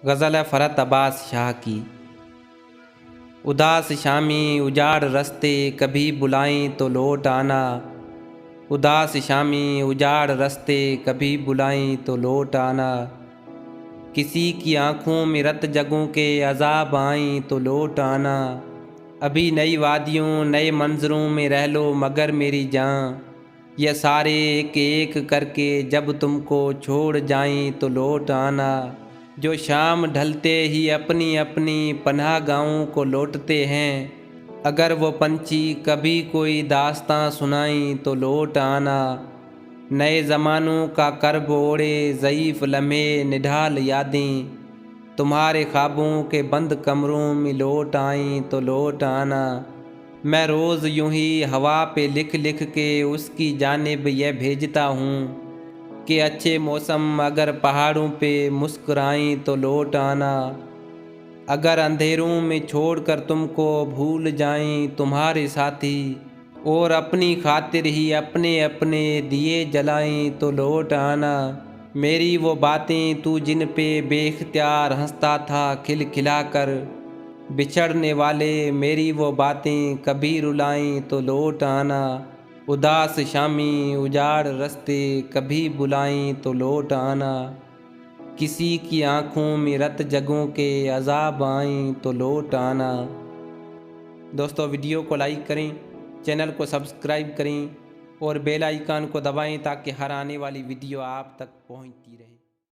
गज़ल है फ़रत अब्बास शाह की। उदास शामी उजाड़ रस्ते कभी बुलाएं तो लौट आना। उदास शामी उजाड़ रस्ते कभी बुलाएं तो लौट आना। किसी की आँखों में रत जगों के अज़ाब आएं तो लौट आना। अभी नई वादियों नए मंजरों में रह लो मगर मेरी जान। ये सारे एक एक करके जब तुमको छोड़ जाएं तो लौट आना। जो शाम ढलते ही अपनी अपनी पनाह गाहों को लौटते हैं, अगर वो पंछी कभी कोई दास्तां सुनाई तो लौट आना। नए ज़मानों का कर्ब ओढ़े ज़ईफ़ लम्हे निढाल यादें, तुम्हारे ख्वाबों के बंद कमरों में लौट आईं तो लौट आना। मैं रोज़ यूं ही हवा पे लिख लिख के उसकी जानिब यह भेजता हूँ कि अच्छे मौसम अगर पहाड़ों पे मुस्कुराएं तो लौट आना। अगर अंधेरों में छोड़कर तुमको भूल जाएं तुम्हारे साथी, और अपनी खातिर ही अपने अपने दिए जलाएं तो लौट आना। मेरी वो बातें तू जिन पे बेख्तियार हंसता था खिलखिला कर, बिछड़ने वाले मेरी वो बातें कभी रुलाएं तो लौट आना। उदास शामी उजाड़ रस्ते कभी बुलाएं तो लौट आना। किसी की आँखों में रत जगों के अज़ाब आएं तो लौट आना। दोस्तों, वीडियो को लाइक करें, चैनल को सब्सक्राइब करें और बेल आइकन को दबाएं ताकि हर आने वाली वीडियो आप तक पहुंचती रहे।